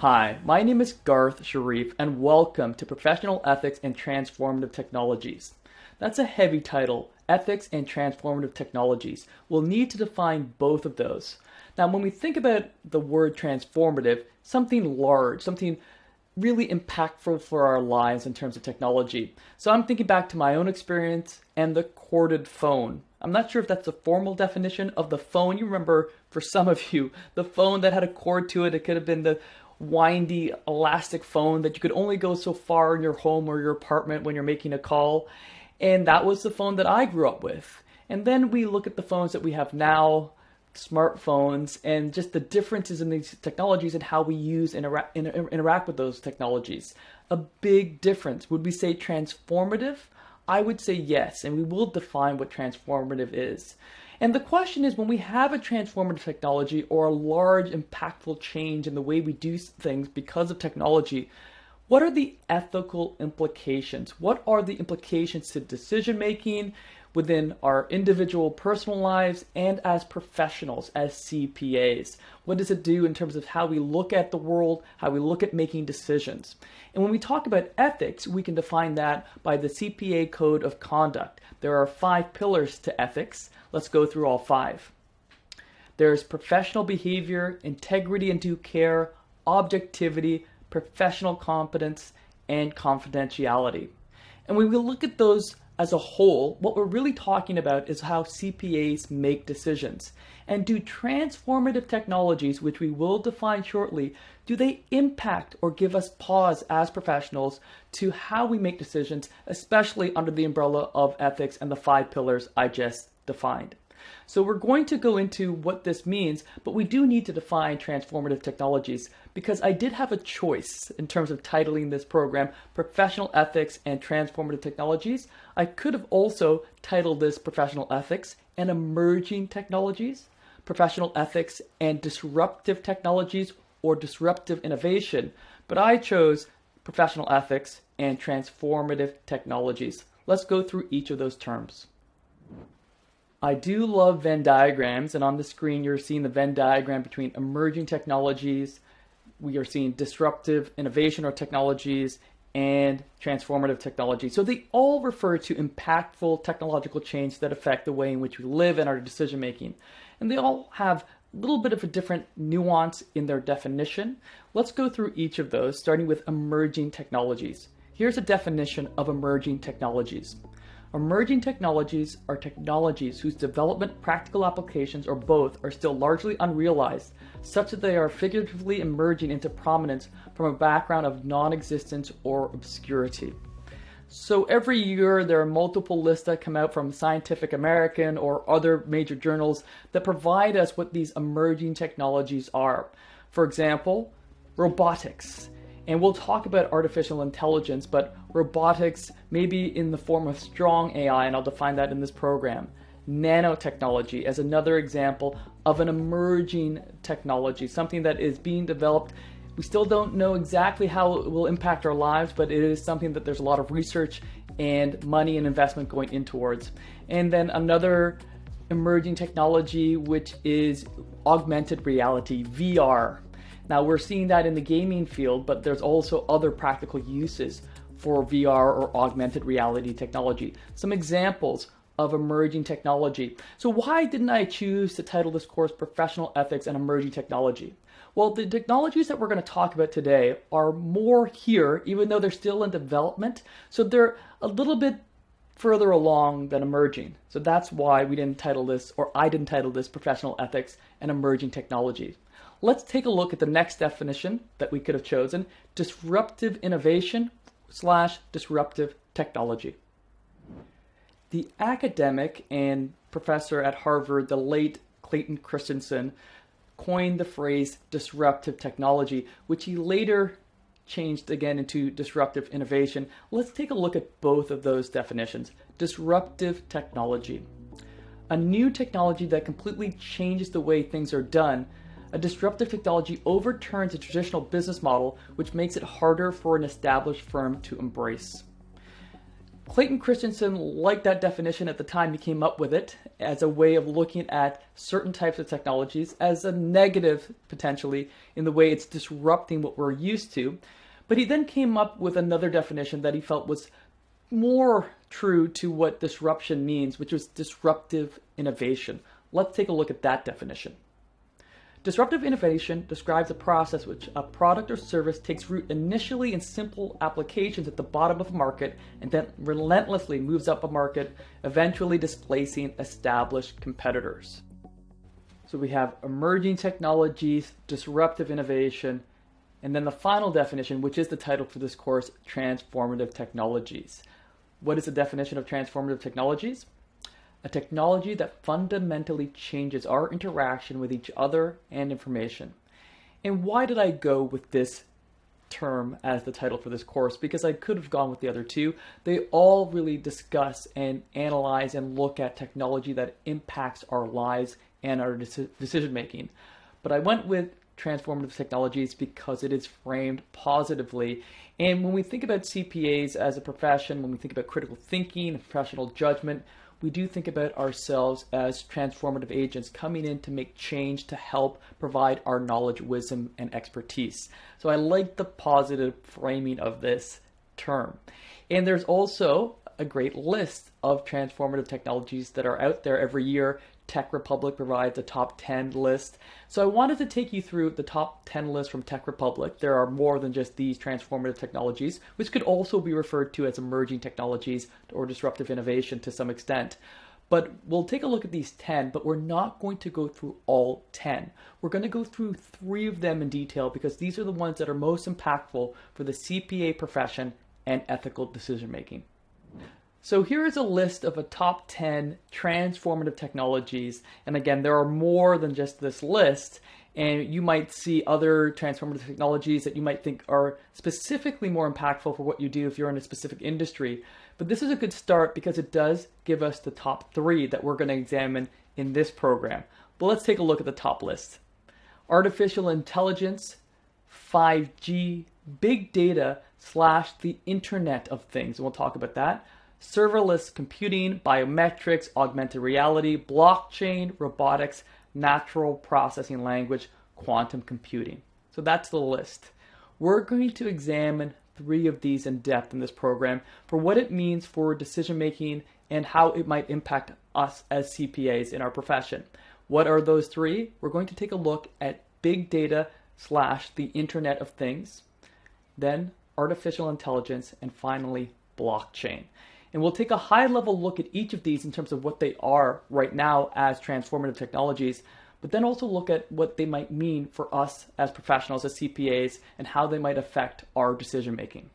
Hi, my name is Garth Sharif, and welcome to Professional Ethics and Transformative Technologies. That's a heavy title, Ethics and Transformative Technologies. We'll need to define both of those. Now, when we think about the word transformative, something large, something really impactful for our lives in terms of technology. So I'm thinking back to my own experience and the corded phone. I'm not sure if that's a formal definition of the phone. You remember, for some of you, the phone that had a cord to it. It could have been the windy elastic phone that you could only go so far in your home or your apartment when you're making a call. And that was the phone that I grew up with. And then we look at the phones that we have now, smartphones, and just the differences in these technologies and how we use and interact with those technologies. A big difference. Would we say transformative? I would say yes, and we will define what transformative is. And the question is, when we have a transformative technology or a large impactful change in the way we do things because of technology, what are the ethical implications? What are the implications to decision making within our individual personal lives and as professionals, as CPAs? What does it do in terms of how we look at the world, how we look at making decisions? And when we talk about ethics, we can define that by the CPA Code of Conduct. There are 5 pillars to ethics. Let's go through all 5. There's professional behavior, integrity and due care, objectivity, professional competence, and confidentiality. And when we look at those as a whole, what we're really talking about is how CPAs make decisions. And do transformative technologies, which we will define shortly, do they impact or give us pause as professionals to how we make decisions, especially under the umbrella of ethics and the 5 pillars I just defined? So we're going to go into what this means, but we do need to define transformative technologies because I did have a choice in terms of titling this program Professional Ethics and Transformative Technologies. I could have also titled this Professional Ethics and Emerging Technologies, Professional Ethics and Disruptive Technologies, or Disruptive Innovation, but I chose Professional Ethics and Transformative Technologies. Let's go through each of those terms. I do love Venn diagrams, and on the screen you're seeing the Venn diagram between emerging technologies, we are seeing disruptive innovation or technologies, and transformative technology. So they all refer to impactful technological change that affect the way in which we live and our decision making. And they all have a little bit of a different nuance in their definition. Let's go through each of those, starting with emerging technologies. Here's a definition of emerging technologies. Emerging technologies are technologies whose development, practical applications, or both are still largely unrealized, such that they are figuratively emerging into prominence from a background of non-existence or obscurity. So every year there are multiple lists that come out from Scientific American or other major journals that provide us what these emerging technologies are. For example, robotics. And we'll talk about artificial intelligence, but robotics may be in the form of strong AI, and I'll define that in this program. Nanotechnology as another example of an emerging technology, something that is being developed. We still don't know exactly how it will impact our lives, but it is something that there's a lot of research and money and investment going in towards. And then another emerging technology, which is augmented reality, VR. Now we're seeing that in the gaming field, but there's also other practical uses for VR or augmented reality technology. Some examples of emerging technology. So why didn't I choose to title this course Professional Ethics and Emerging Technology? Well, the technologies that we're going to talk about today are more here, even though they're still in development. So they're a little bit further along than emerging. So that's why we didn't title this, or I didn't title this Professional Ethics and Emerging Technologies. Let's take a look at the next definition that we could have chosen, disruptive innovation / disruptive technology. The academic and professor at Harvard, the late Clayton Christensen, coined the phrase disruptive technology, which he later changed again into disruptive innovation. Let's take a look at both of those definitions. Disruptive technology. A new technology that completely changes the way things are done. A disruptive technology overturns a traditional business model, which makes it harder for an established firm to embrace. Clayton Christensen liked that definition at the time he came up with it as a way of looking at certain types of technologies as a negative, potentially, in the way it's disrupting what we're used to. But he then came up with another definition that he felt was more true to what disruption means, which was disruptive innovation. Let's take a look at that definition. Disruptive innovation describes a process which a product or service takes root initially in simple applications at the bottom of a market and then relentlessly moves up a market, eventually displacing established competitors. So we have emerging technologies, disruptive innovation, and then the final definition, which is the title for this course, Transformative Technologies. What is the definition of transformative technologies? A technology that fundamentally changes our interaction with each other and information. And why did I go with this term as the title for this course? Because I could have gone with the other two. They all really discuss and analyze and look at technology that impacts our lives and our decision making. But I went with transformative technologies because it is framed positively. And when we think about CPAs as a profession, when we think about critical thinking and professional judgment, we do think about ourselves as transformative agents coming in to make change to help provide our knowledge, wisdom, and expertise. So I like the positive framing of this term. And there's also a great list of transformative technologies that are out there every year. Tech Republic provides a top 10 list. So I wanted to take you through the top 10 list from Tech Republic. There are more than just these transformative technologies, which could also be referred to as emerging technologies or disruptive innovation to some extent. But we'll take a look at these 10, but we're not going to go through all 10. We're going to go through 3 of them in detail because these are the ones that are most impactful for the CPA profession and ethical decision making. So here is a list of a top 10 transformative technologies. And again, there are more than just this list. And you might see other transformative technologies that you might think are specifically more impactful for what you do if you're in a specific industry. But this is a good start because it does give us the top 3 that we're going to examine in this program. But let's take a look at the top list. Artificial intelligence, 5G, big data / the Internet of Things. And we'll talk about that. Serverless computing, biometrics, augmented reality, blockchain, robotics, natural processing language, quantum computing. So that's the list. We're going to examine 3 of these in depth in this program for what it means for decision making and how it might impact us as CPAs in our profession. What are those 3? We're going to take a look at big data / the Internet of Things, then artificial intelligence, and finally blockchain. And we'll take a high-level look at each of these in terms of what they are right now as transformative technologies, but then also look at what they might mean for us as professionals, as CPAs, and how they might affect our decision-making.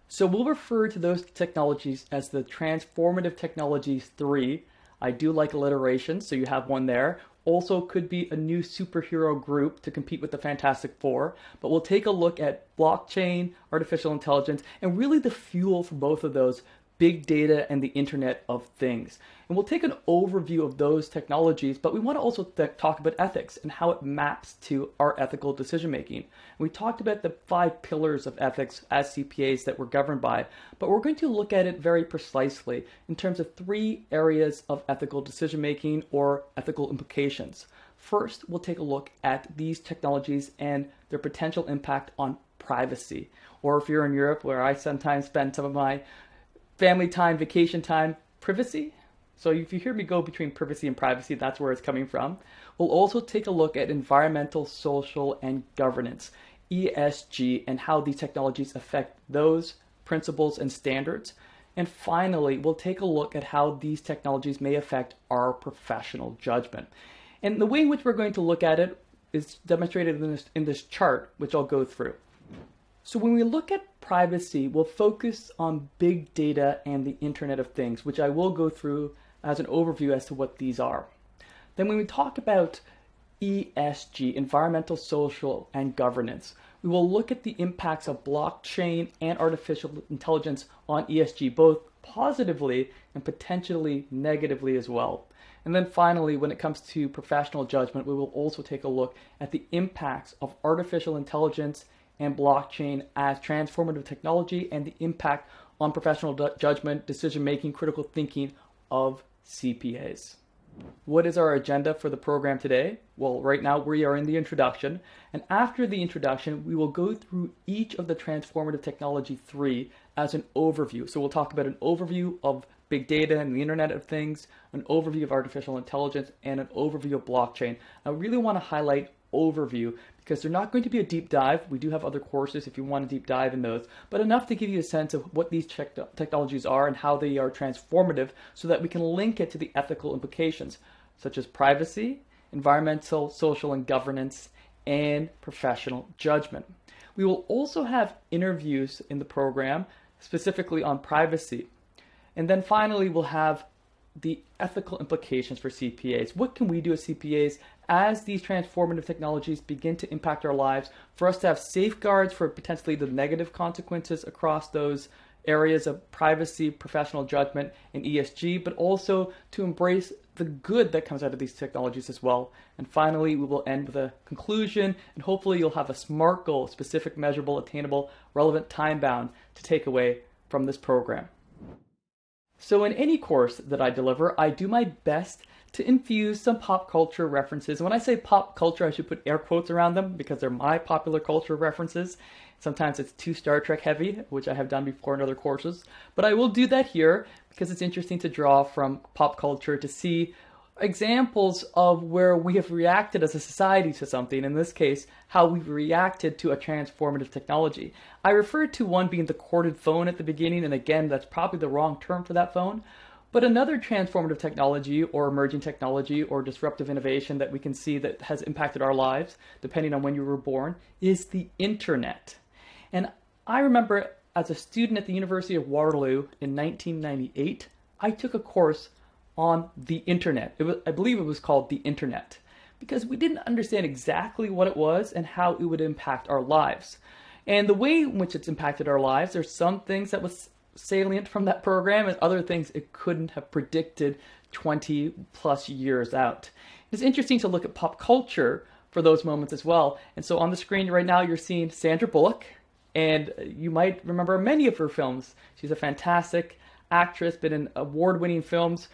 So we'll refer to those technologies as the Transformative Technologies 3. I do like alliteration, so you have one there. Also could be a new superhero group to compete with the Fantastic Four, but we'll take a look at blockchain, artificial intelligence, and really the fuel for both of those, big data and the Internet of Things. And we'll take an overview of those technologies, but we want to also talk about ethics and how it maps to our ethical decision making. We talked about the 5 pillars of ethics as CPAs that we're governed by, but we're going to look at it very precisely in terms of 3 areas of ethical decision making or ethical implications. First, we'll take a look at these technologies and their potential impact on privacy. Or if you're in Europe, where I sometimes spend some of my family time, vacation time, privacy. So if you hear me go between privacy and privacy, that's where it's coming from. We'll also take a look at environmental, social, and governance, ESG, and how these technologies affect those principles and standards. And finally, we'll take a look at how these technologies may affect our professional judgment. And the way in which we're going to look at it is demonstrated in this chart, which I'll go through. So when we look at privacy, we'll focus on big data and the Internet of Things, which I will go through as an overview as to what these are. Then when we talk about ESG, environmental, social, and governance, we will look at the impacts of blockchain and artificial intelligence on ESG, both positively and potentially negatively as well. And then finally, when it comes to professional judgment, we will also take a look at the impacts of artificial intelligence and blockchain as transformative technology and the impact on professional judgment, decision-making, critical thinking of CPAs. What is our agenda for the program today? Well, right now we are in the introduction, and after the introduction, we will go through each of the Transformative Technology 3 as an overview. So we'll talk about an overview of big data and the Internet of Things, an overview of artificial intelligence, and an overview of blockchain. I really want to highlight overview because they're not going to be a deep dive. We do have other courses if you want to deep dive in those, but enough to give you a sense of what these technologies are and how they are transformative so that we can link it to the ethical implications such as privacy, environmental, social, and governance, and professional judgment. We will also have interviews in the program specifically on privacy. And then finally, we'll have the ethical implications for CPAs. What can we do as CPAs as these transformative technologies begin to impact our lives, for us to have safeguards for potentially the negative consequences across those areas of privacy, professional judgment, and ESG, but also to embrace the good that comes out of these technologies as well. And finally, we will end with a conclusion, and hopefully you'll have a SMART goal, specific, measurable, attainable, relevant, time-bound, to take away from this program. So in any course that I deliver, I do my best to infuse some pop culture references. When I say pop culture, I should put air quotes around them because they're my popular culture references. Sometimes it's too Star Trek heavy, which I have done before in other courses. But I will do that here because it's interesting to draw from pop culture to see examples of where we have reacted as a society to something, in this case, how we've reacted to a transformative technology. I referred to one being the corded phone at the beginning, and again, that's probably the wrong term for that phone. But another transformative technology or emerging technology or disruptive innovation that we can see that has impacted our lives, depending on when you were born, is the internet. And I remember as a student at the University of Waterloo in 1998, I took a course on the internet. I believe it was called the internet, because we didn't understand exactly what it was and how it would impact our lives. And the way in which it's impacted our lives, there's some things that was salient from that program and other things it couldn't have predicted 20 plus years out. It's interesting to look at pop culture for those moments as well. And so on the screen right now, you're seeing Sandra Bullock, and you might remember many of her films. She's a fantastic actress, been in award-winning films.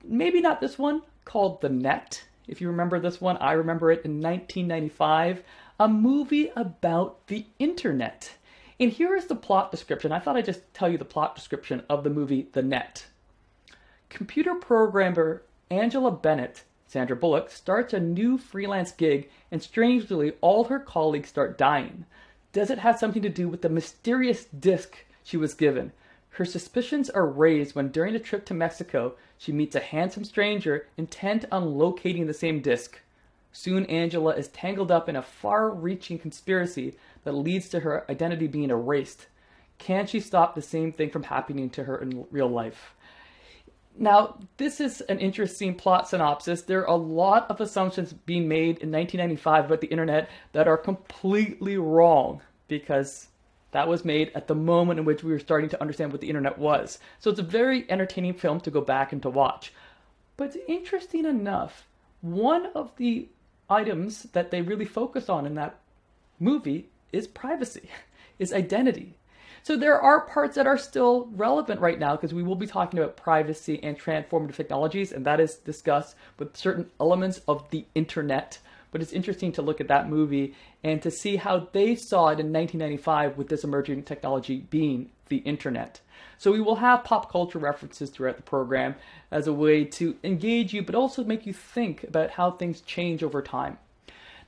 Maybe not this one, called The Net. If you remember this one, I remember it in 1995, a movie about the internet. And here is the plot description. I thought I'd just tell you the plot description of the movie The Net. Computer programmer Angela Bennett, Sandra Bullock, starts a new freelance gig, and strangely, all her colleagues start dying. Does it have something to do with the mysterious disc she was given? Her suspicions are raised when during a trip to Mexico, she meets a handsome stranger intent on locating the same disc. Soon Angela is tangled up in a far-reaching conspiracy that leads to her identity being erased. Can she stop the same thing from happening to her in real life? Now, this is an interesting plot synopsis. There are a lot of assumptions being made in 1995 about the internet that are completely wrong because that was made at the moment in which we were starting to understand what the internet was. So it's a very entertaining film to go back and to watch. But interesting enough, one of the items that they really focus on in that movie is privacy, is identity. So there are parts that are still relevant right now because we will be talking about privacy and transformative technologies, and that is discussed with certain elements of the internet. But it's interesting to look at that movie and to see how they saw it in 1995 with this emerging technology being the internet. So we will have pop culture references throughout the program as a way to engage you, but also make you think about how things change over time.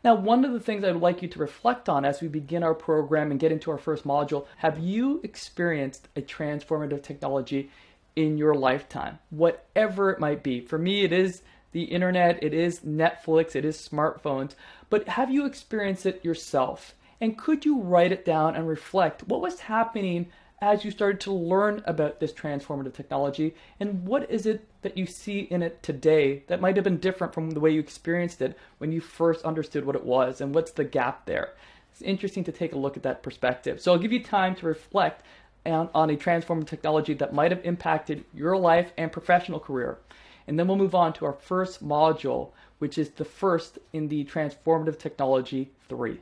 Now, one of the things I would like you to reflect on as we begin our program and get into our first module, have you experienced a transformative technology in your lifetime? Whatever it might be. For me, it is the internet, it is Netflix, it is smartphones, but have you experienced it yourself? And could you write it down and reflect what was happening as you started to learn about this transformative technology, and what is it that you see in it today that might have been different from the way you experienced it when you first understood what it was, and what's the gap there? It's interesting to take a look at that perspective. So I'll give you time to reflect on a transformative technology that might have impacted your life and professional career. And then we'll move on to our first module, which is the first in the Transformative Technology 3.